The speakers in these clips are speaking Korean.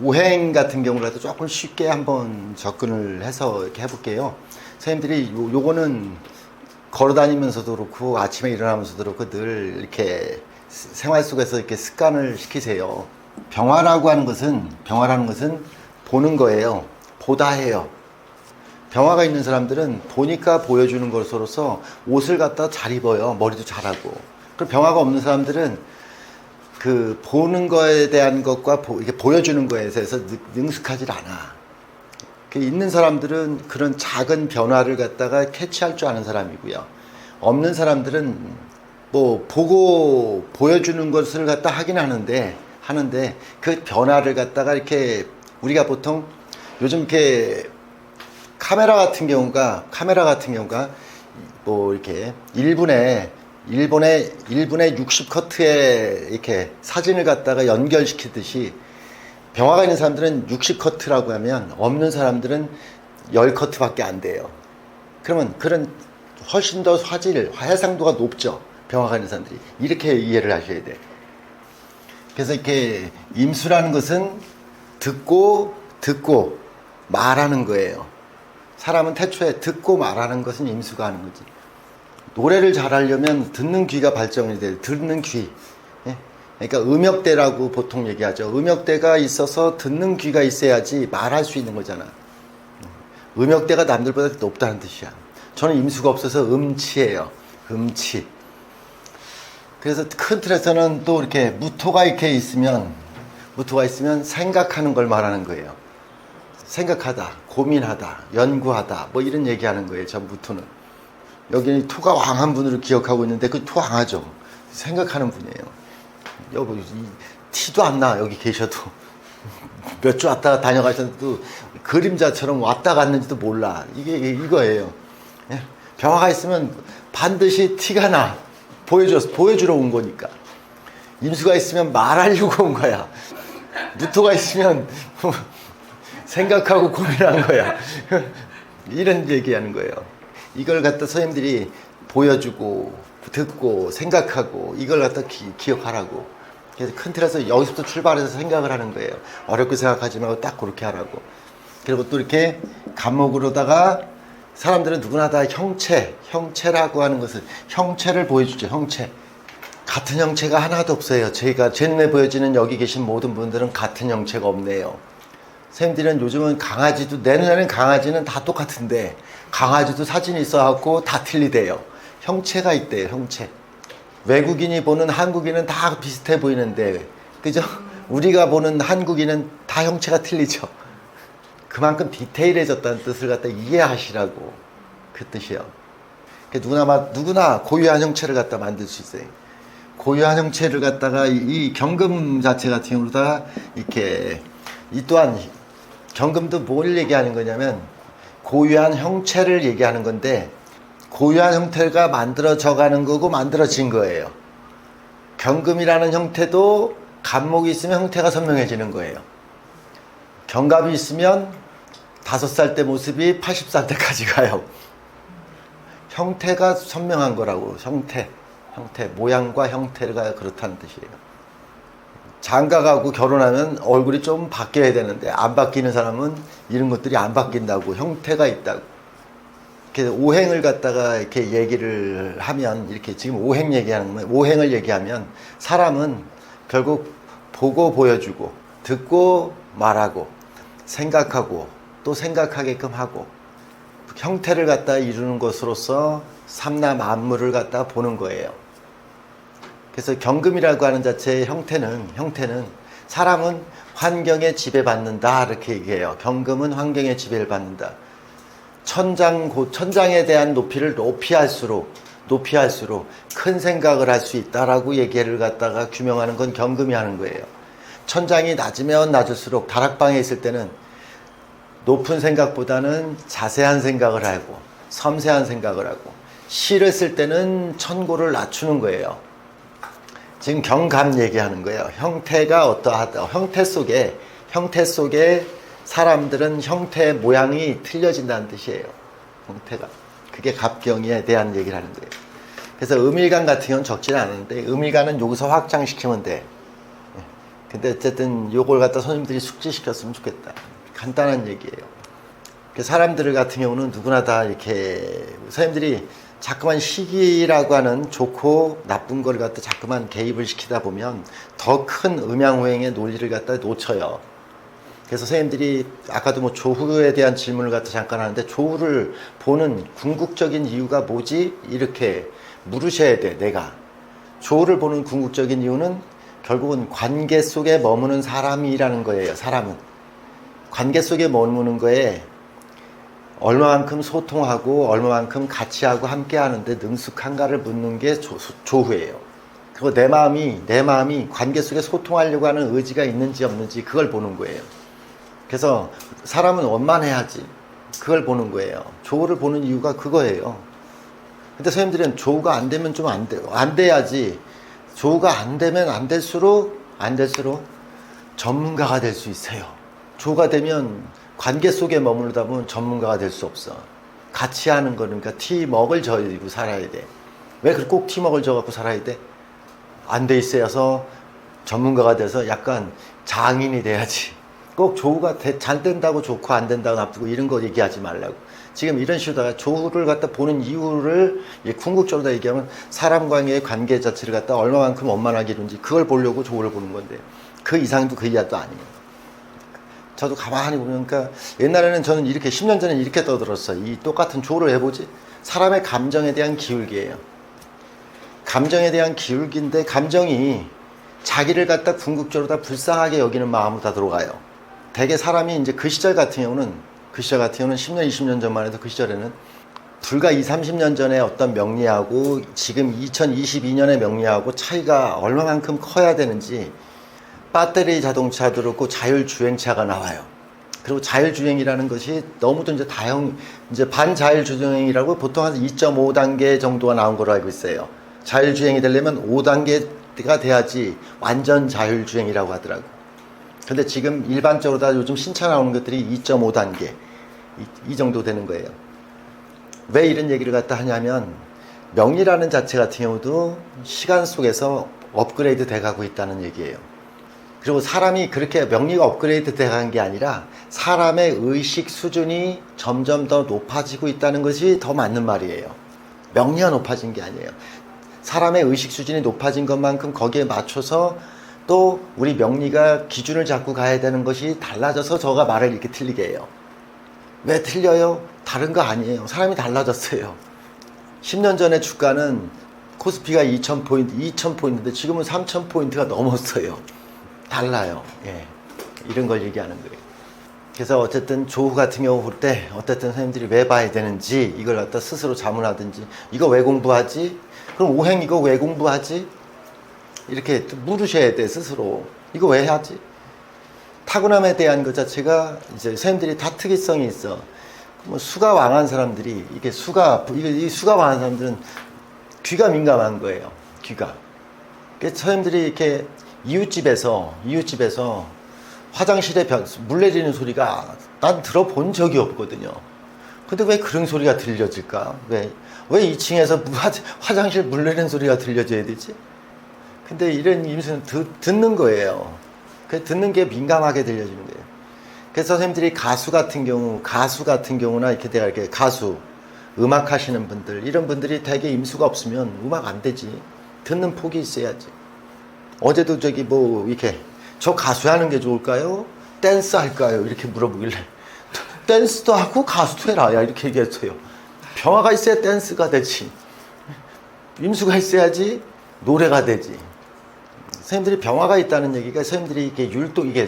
오행 같은 경우라도 조금 쉽게 한번 접근을 해서 이렇게 해볼게요. 선생님들이 요거는 걸어 다니면서도 그렇고 아침에 일어나면서도 그렇고 늘 이렇게 생활 속에서 이렇게 습관을 시키세요. 병화라고 하는 것은 보는 거예요. 보다 해요. 병화가 있는 사람들은 보니까 보여주는 것으로서 옷을 갖다 잘 입어요. 머리도 잘하고. 그리고 병화가 없는 사람들은 보는 거에 대한 것과 이게 보여주는 거에 대해서 능숙하지 않아. 있는 사람들은 그런 작은 변화를 갖다가 캐치할 줄 아는 사람이고요. 없는 사람들은 뭐 보고 보여주는 것을 갖다 하긴 하는데 그 변화를 갖다가 이렇게 우리가 보통 요즘 이렇게 카메라 같은 경우가 뭐 이렇게 1분에 60커트에 이렇게 사진을 갖다가 연결시키듯이 병화가 있는 사람들은 60커트라고 하면 없는 사람들은 10커트밖에 안 돼요. 그러면 그런 훨씬 더 화해상도가 높죠. 병화가 있는 사람들이. 이렇게 이해를 하셔야 돼. 그래서 이렇게 임수라는 것은 듣고 말하는 거예요. 사람은 태초에 듣고 말하는 것은 임수가 하는 거지. 노래를 잘하려면 듣는 귀가 발전이 돼요. 듣는 귀. 그러니까 음역대라고 보통 얘기하죠. 음역대가 있어서 듣는 귀가 있어야지 말할 수 있는 거잖아. 음역대가 남들보다 높다는 뜻이야. 저는 임수가 없어서 음치예요. 음치. 그래서 큰 틀에서는 또 이렇게 무토가 있으면 생각하는 걸 말하는 거예요. 생각하다, 고민하다, 연구하다, 뭐 이런 얘기하는 거예요. 저 무토는. 여기는 토가 왕한 분으로 기억하고 있는데 그 토 왕하죠. 생각하는 분이에요. 여기 티도 안 나. 여기 계셔도 몇 주 왔다가 다녀가셔도 그림자처럼 왔다 갔는지도 몰라. 이거예요. 병화가 있으면 반드시 티가 나. 보여주러 온 거니까. 임수가 있으면 말하려고 온 거야. 무토가 있으면 생각하고 고민한 거야. 이런 얘기하는 거예요. 이걸 갖다 선생님들이 보여주고 듣고 생각하고 이걸 갖다 기억하라고. 그래서 큰 틀에서 여기서부터 출발해서 생각을 하는 거예요. 어렵게 생각하지 말고 딱 그렇게 하라고. 그리고 또 이렇게 간목으로다가 사람들은 누구나 다 형체라고 하는 것은 형체를 보여주죠. 형체. 같은 형체가 하나도 없어요. 제 눈에 보여지는 여기 계신 모든 분들은 같은 형체가 없네요. 선생님들은 요즘은 내 눈에는 강아지는 다 똑같은데 강아지도 사진이 있어갖고 다 틀리대요. 형체가 있대요. 형체. 외국인이 보는 한국인은 다 비슷해 보이는데 그죠? 우리가 보는 한국인은 다 형체가 틀리죠. 그만큼 디테일해졌다는 뜻을 갖다 이해하시라고. 그 뜻이요. 누구나 고유한 형체를 갖다 만들 수 있어요. 고유한 형체를 갖다가 이 경금 자체 같은 경우다 이렇게 이 또한 경금도 뭘 얘기하는 거냐면 고유한 형체를 얘기하는 건데 고유한 형태가 만들어져 가는 거고 만들어진 거예요. 경금이라는 형태도 간목이 있으면 형태가 선명해지는 거예요. 경갑이 있으면 5살 때 모습이 80살 때까지 가요. 형태가 선명한 거라고. 형태 모양과 형태가 그렇다는 뜻이에요. 장가가고 결혼하면 얼굴이 좀 바뀌어야 되는데 안 바뀌는 사람은 이런 것들이 안 바뀐다고. 형태가 있다고. 오행을 갖다가 이렇게 얘기를 하면 이렇게 지금 오행을 얘기하면 사람은 결국 보고 보여주고 듣고 말하고 생각하고 또 생각하게끔 하고 형태를 갖다 이루는 것으로서 삼라 만물을 갖다 보는 거예요. 그래서 경금이라고 하는 자체의 형태는 사람은 환경에 지배받는다 이렇게 얘기해요. 경금은 환경에 지배를 받는다. 천장에 대한 높이를 높이 할수록 큰 생각을 할 수 있다라고 얘기를 갖다가 규명하는 건 경금이 하는 거예요. 천장이 낮으면 낮을수록 다락방에 있을 때는 높은 생각보다는 자세한 생각을 하고 섬세한 생각을 하고 시를 쓸 때는 천고를 낮추는 거예요. 지금 경감 얘기하는 거예요. 형태가 어떠하다. 형태 속에 사람들은 형태의 모양이 틀려진다는 뜻이에요. 형태가. 그게 갑경에 대한 얘기를 하는 거예요. 그래서 음일간 같은 경우는 적지는 않은데 음일간은 여기서 확장시키면 돼. 근데 어쨌든 요걸 갖다 선생님들이 숙지시켰으면 좋겠다. 간단한 얘기예요. 사람들 같은 경우는 누구나 다 이렇게 선생님들이 자꾸만 시기라고 하는 좋고 나쁜 걸 갖다 자꾸만 개입을 시키다 보면 더 큰 음양오행의 논리를 갖다 놓쳐요. 그래서 선생님들이 아까도 뭐 조후에 대한 질문을 갖다 잠깐 하는데 조후를 보는 궁극적인 이유가 뭐지? 이렇게 물으셔야 돼. 내가 조후를 보는 궁극적인 이유는 결국은 관계 속에 머무는 사람이라는 거예요. 사람은 관계 속에 머무는 거에 얼마만큼 소통하고 얼마만큼 같이 하고 함께 하는데 능숙한가를 묻는 게 조후예요. 그리고 내 마음이 관계 속에 소통하려고 하는 의지가 있는지 없는지 그걸 보는 거예요. 그래서 사람은 원만해야지 그걸 보는 거예요. 조후를 보는 이유가 그거예요. 근데 선생님들은 조후가 안 되면 좀 안 돼요. 안 돼야지. 조후가 안 되면 안 될수록 전문가가 될 수 있어요. 조후가 되면 관계 속에 머무르다 보면 전문가가 될 수 없어. 같이 하는 거니까 팀워크를 져가지고 살아야 돼. 왜 꼭 팀워크를 져갖고 살아야 돼? 안 돼 있어서 전문가가 돼서 약간 장인이 돼야지. 꼭 조후가 잘 된다고 좋고 안 된다고 나쁘고 이런 거 얘기하지 말라고. 지금 이런 식으로다가 조후를 갖다 보는 이유를 궁극적으로 다 얘기하면 사람과의 관계 자체를 갖다 얼마만큼 원만하게 이룬지 그걸 보려고 조후를 보는 건데 그 이상도 그 이하도 아니에요. 저도 가만히 보면, 그러니까 옛날에는 저는 이렇게 10년 전에 이렇게 떠들었어요. 이 똑같은 조를 해보지. 사람의 감정에 대한 기울기예요. 감정에 대한 기울기인데 감정이 자기를 갖다 궁극적으로 다 불쌍하게 여기는 마음으로 다 들어가요. 대개 사람이 이제 그 시절 같은 경우는 10년, 20년 전만 해도 그 시절에는 불과 30년 전에 어떤 명리하고 지금 2022년의 명리하고 차이가 얼마만큼 커야 되는지 배터리 자동차도 그렇고 자율주행차가 나와요. 그리고 자율주행이라는 것이 너무도 이제 반자율주행이라고 보통 한 2.5단계 정도가 나온 걸로 알고 있어요. 자율주행이 되려면 5단계가 돼야지 완전 자율주행이라고 하더라고. 근데 지금 일반적으로 다 요즘 신차 나오는 것들이 2.5단계 이 정도 되는 거예요. 왜 이런 얘기를 갖다 하냐면 명리라는 자체 같은 경우도 시간 속에서 업그레이드 돼가고 있다는 얘기예요. 그리고 사람이 그렇게 명리가 업그레이드 돼간 게 아니라 사람의 의식 수준이 점점 더 높아지고 있다는 것이 더 맞는 말이에요. 명리가 높아진 게 아니에요. 사람의 의식 수준이 높아진 것만큼 거기에 맞춰서 또 우리 명리가 기준을 잡고 가야 되는 것이 달라져서 저가 말을 이렇게 틀리게 해요. 왜 틀려요? 다른 거 아니에요. 사람이 달라졌어요. 10년 전에 주가는 코스피가 2000포인트인데 지금은 3000포인트가 넘었어요. 달라요. 예. 이런 걸 얘기하는 거예요. 그래서 어쨌든 조후 같은 경우 볼 때 어쨌든 선생님들이 왜 봐야 되는지 이걸 갖다 스스로 자문하든지 이거 왜 공부하지? 그럼 오행 이거 왜 공부하지? 이렇게 물으셔야 돼 스스로. 이거 왜 하지? 타고남에 대한 것 자체가 이제 선생님들이 다 특이성이 있어. 뭐 수가 왕한 사람들이 이 수가 왕한 사람들은 귀가 민감한 거예요. 귀가. 그래서 선생님들이 이렇게 이웃집에서 화장실에 물 내리는 소리가 난 들어본 적이 없거든요. 근데 왜 그런 소리가 들려질까? 왜 2층에서 화장실 물 내리는 소리가 들려져야 되지? 근데 이런 임수는 듣는 거예요. 듣는 게 민감하게 들려지는 거예요. 그래서 선생님들이 가수 같은 경우나 이렇게 가수, 음악 하시는 분들, 이런 분들이 되게 임수가 없으면 음악 안 되지. 듣는 폭이 있어야지. 어제도 이렇게 저 가수 하는 게 좋을까요? 댄스 할까요? 이렇게 물어보길래 댄스도 하고 가수도 해라. 야, 이렇게 얘기했어요. 병화가 있어야 댄스가 되지. 임수가 있어야지 노래가 되지. 선생님들이 병화가 있다는 얘기가 선생님들이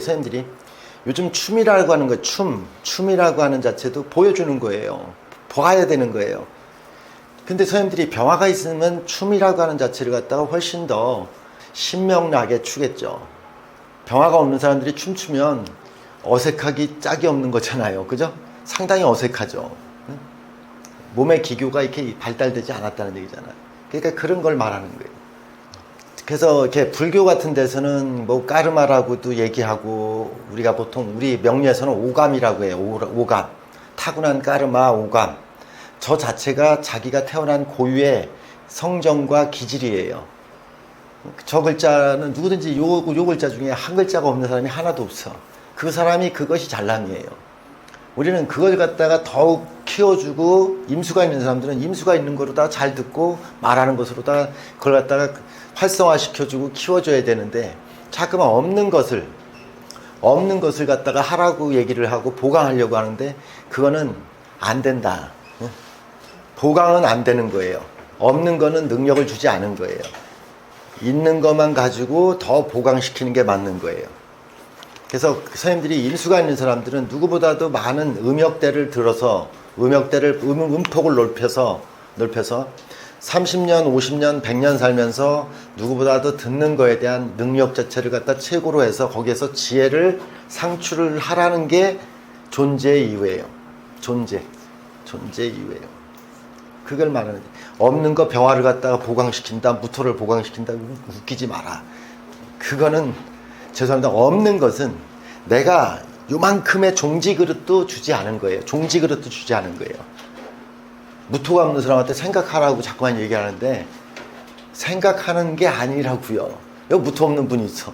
선생님들이 요즘 춤이라고 하는 거, 춤이라고 하는 자체도 보여주는 거예요. 봐야 되는 거예요. 근데 선생님들이 병화가 있으면 춤이라고 하는 자체를 갖다가 훨씬 더 신명나게 추겠죠. 병화가 없는 사람들이 춤추면 어색하기 짝이 없는 거잖아요. 그죠? 상당히 어색하죠. 몸의 기교가 이렇게 발달되지 않았다는 얘기잖아요. 그러니까 그런 걸 말하는 거예요. 그래서 이렇게 불교 같은 데서는 뭐 까르마라고도 얘기하고 우리가 보통 우리 명리에서는 오감이라고 해요. 오감. 타고난 까르마, 오감. 저 자체가 자기가 태어난 고유의 성정과 기질이에요. 저 글자는 누구든지 요 글자 중에 한 글자가 없는 사람이 하나도 없어. 그 사람이 그것이 잘남이에요. 우리는 그걸 갖다가 더욱 키워주고, 임수가 있는 사람들은 임수가 있는 거로 다 잘 듣고 말하는 것으로 다 그걸 갖다가 활성화시켜주고 키워줘야 되는데, 자꾸만 없는 것을 갖다가 하라고 얘기를 하고 보강하려고 하는데, 그거는 안 된다. 보강은 안 되는 거예요. 없는 거는 능력을 주지 않은 거예요. 있는 것만 가지고 더 보강시키는 게 맞는 거예요. 그래서 선생님들이 임수가 있는 사람들은 누구보다도 많은 음역대를 들어서, 음폭을 넓혀서 30년, 50년, 100년 살면서 누구보다도 듣는 거에 대한 능력 자체를 갖다 최고로 해서 거기에서 지혜를 상출을 하라는 게 존재의 이유예요. 존재 이유예요. 그걸 말하는 거예요. 없는 거 병화를 갖다가 보강시킨다, 무토를 보강시킨다, 웃기지 마라. 그거는 죄송합니다. 없는 것은 내가 요만큼의 종지 그릇도 주지 않은 거예요. 종지 그릇도 주지 않은 거예요. 무토가 없는 사람한테 생각하라고 자꾸만 얘기하는데, 생각하는 게 아니라고요. 여기 무토 없는 분이 있어.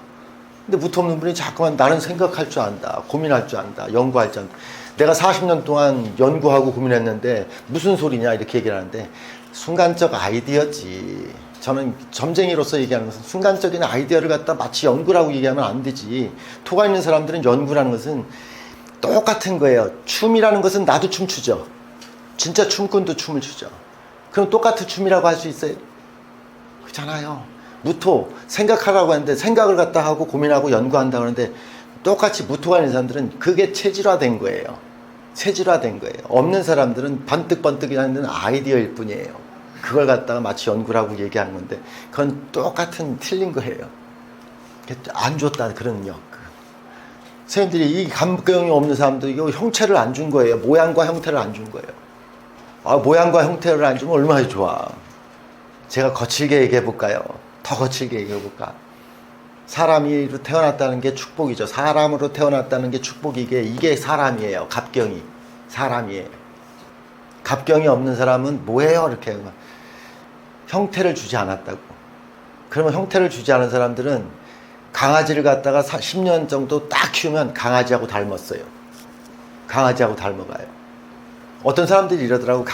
근데 무토 없는 분이 자꾸만 나는 생각할 줄 안다, 고민할 줄 안다, 연구할 줄 안다. 내가 40년 동안 연구하고 고민했는데 무슨 소리냐 이렇게 얘기를 하는데, 순간적 아이디어지. 저는 점쟁이로서 얘기하는 것은 순간적인 아이디어를 갖다 마치 연구라고 얘기하면 안 되지. 토가 있는 사람들은 연구라는 것은 똑같은 거예요. 춤이라는 것은 나도 춤추죠. 진짜 춤꾼도 춤을 추죠. 그럼 똑같은 춤이라고 할 수 있어요? 그렇잖아요. 무토 생각하라고 하는데, 생각을 갖다 하고 고민하고 연구한다고 하는데, 똑같이 무토가 있는 사람들은 그게 체질화된 거예요. 체질화된 거예요. 없는 사람들은 번뜩번뜩이라는 아이디어일 뿐이에요. 그걸 갖다가 마치 연구라고 얘기하는 건데, 그건 똑같은 틀린 거예요. 안 줬다, 그런 능력. 선생님들이 이 감경이 없는 사람도 이거 형체를 안 준 거예요. 모양과 형태를 안 준 거예요. 모양과 형태를 안 주면 얼마나 좋아. 제가 거칠게 얘기해 볼까요? 더 거칠게 얘기해 볼까? 사람으로 태어났다는 게 축복이죠. 사람으로 태어났다는 게 축복이게, 이게 사람이에요. 갑경이 사람이에요. 갑경이 없는 사람은 뭐예요? 이렇게 형태를 주지 않았다고. 그러면 형태를 주지 않은 사람들은 강아지를 갖다가 10년 정도 딱 키우면 강아지하고 닮았어요. 강아지하고 닮아가요. 어떤 사람들이 이러더라고.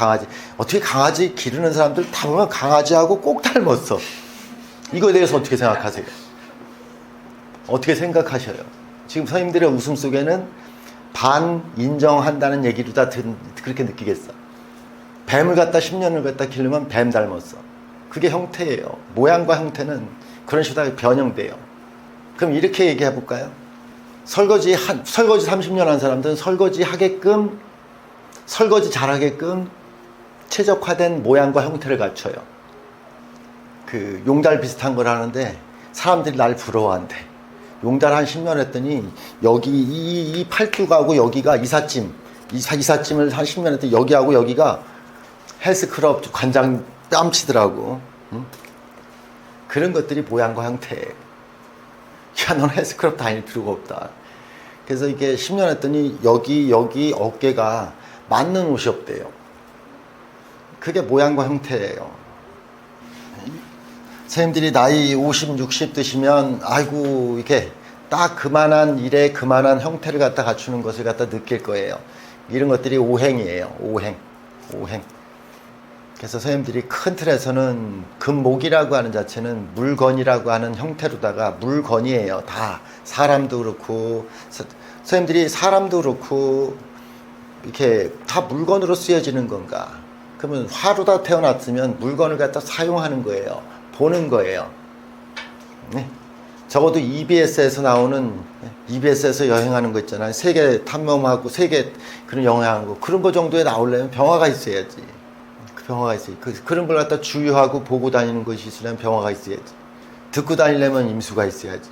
어떻게 강아지 기르는 사람들 다 보면 강아지하고 꼭 닮았어. 이거에 대해서 어떻게 생각하세요? 어떻게 생각하셔요? 지금 선생님들의 웃음 속에는 반 인정한다는 얘기도 다 그렇게 느끼겠어. 뱀을 갖다 10년을 갖다 기르면 뱀 닮았어. 그게 형태예요. 모양과 형태는 그런 식으로 변형돼요. 그럼 이렇게 얘기해 볼까요? 설거지 30년 한 사람들은 설거지 잘하게끔 최적화된 모양과 형태를 갖춰요. 그 용달 비슷한 걸 하는데 사람들이 날 부러워한대. 용달 한 10년 했더니 여기 이 팔뚝하고 여기가 이삿짐을 한 10년 했더니 여기하고 여기가 헬스클럽 관장 뺨치더라고. 응? 그런 것들이 모양과 형태예요. 야, 넌 헬스클럽 다닐 필요가 없다. 그래서 이게 10년 했더니 여기 어깨가 맞는 옷이 없대요. 그게 모양과 형태예요. 선생님들이 나이 50, 60 드시면 아이고 이렇게 딱 그만한 일에 그만한 형태를 갖다 갖추는 것을 갖다 느낄 거예요. 이런 것들이 오행이에요. 오행. 그래서 선생님들이 큰 틀에서는 금목이라고 하는 자체는 물건이라고 하는 형태로다가 물건이에요. 다 사람도 그렇고 선생님들이 사람도 그렇고 이렇게 다 물건으로 쓰여지는 건가? 그러면 화로다 태어났으면 물건을 갖다 사용하는 거예요. 보는 거예요. 네. 적어도 EBS에서 나오는, EBS에서 여행하는 거 있잖아요. 세계 탐험하고 세계 그런 여행하는 거. 그런 거 정도에 나오려면 병화가 있어야지. 그 병화가 있어야지. 그런 걸 갖다 주유하고 보고 다니는 것이 있으려면 병화가 있어야지. 듣고 다니려면 임수가 있어야지.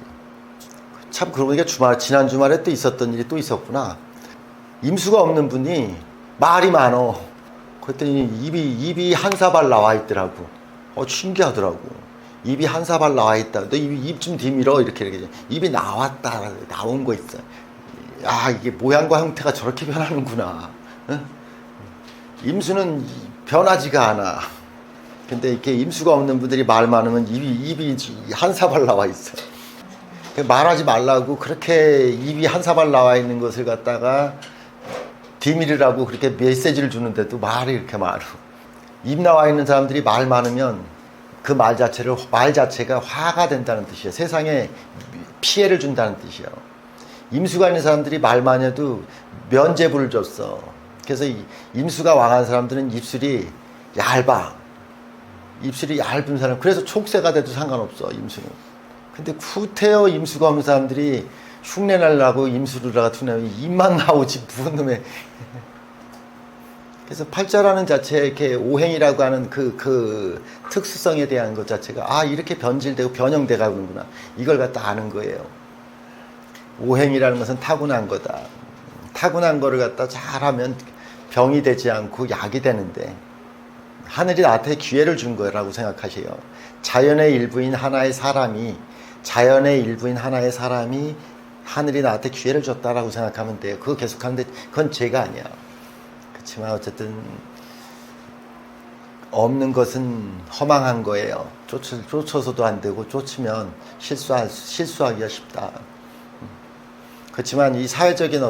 참 그러고 보니까 지난 주말에 또 있었던 일이 또 있었구나. 임수가 없는 분이 말이 많어. 그랬더니 입이 한 사발 나와 있더라고. 신기하더라고. 입이 한 사발 나와 있다. 너 입 좀 뒤밀어. 이렇게. 입이 나왔다. 나온 거 있어. 야, 이게 모양과 형태가 저렇게 변하는구나. 응? 임수는 변하지가 않아. 근데 이렇게 임수가 없는 분들이 말 많으면 입이 한 사발 나와 있어. 말하지 말라고 그렇게 입이 한 사발 나와 있는 것을 갖다가 비밀이라고 그렇게 메시지를 주는데도 말이 이렇게 많아. 입 나와 있는 사람들이 말 많으면 그 말 자체가 화가 된다는 뜻이에요. 세상에 피해를 준다는 뜻이에요. 임수가 있는 사람들이 말만 해도 면죄부를 줬어. 그래서 임수가 왕한 사람들은 입술이 얇아. 입술이 얇은 사람. 그래서 촉새가 돼도 상관없어, 임수는. 근데 후태어 임수가 없는 사람들이 흉내 날라고 임수를 투내면 입만 나오지 무슨 놈의. 그래서 팔자라는 자체에 이렇게 오행이라고 하는 그 특수성에 대한 것 자체가 이렇게 변질되고 변형돼 가는구나. 이걸 갖다 아는 거예요. 오행이라는 것은 타고난 거다. 타고난 거를 갖다 잘하면 병이 되지 않고 약이 되는데 하늘이 나한테 기회를 준 거라고 생각하세요. 자연의 일부인 하나의 사람이 하늘이 나한테 기회를 줬다라고 생각하면 돼요. 그거 계속하는데 그건 죄가 아니야. 그렇지만 어쨌든 없는 것은 허망한 거예요. 쫓아서도 안 되고 쫓으면 실수하기가 쉽다. 그렇지만 이 사회적인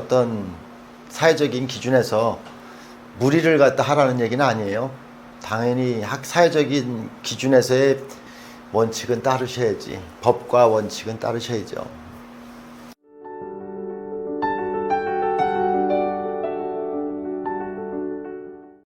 기준에서 무리를 갖다 하라는 얘기는 아니에요. 당연히 사회적인 기준에서의 원칙은 따르셔야지. 법과 원칙은 따르셔야죠.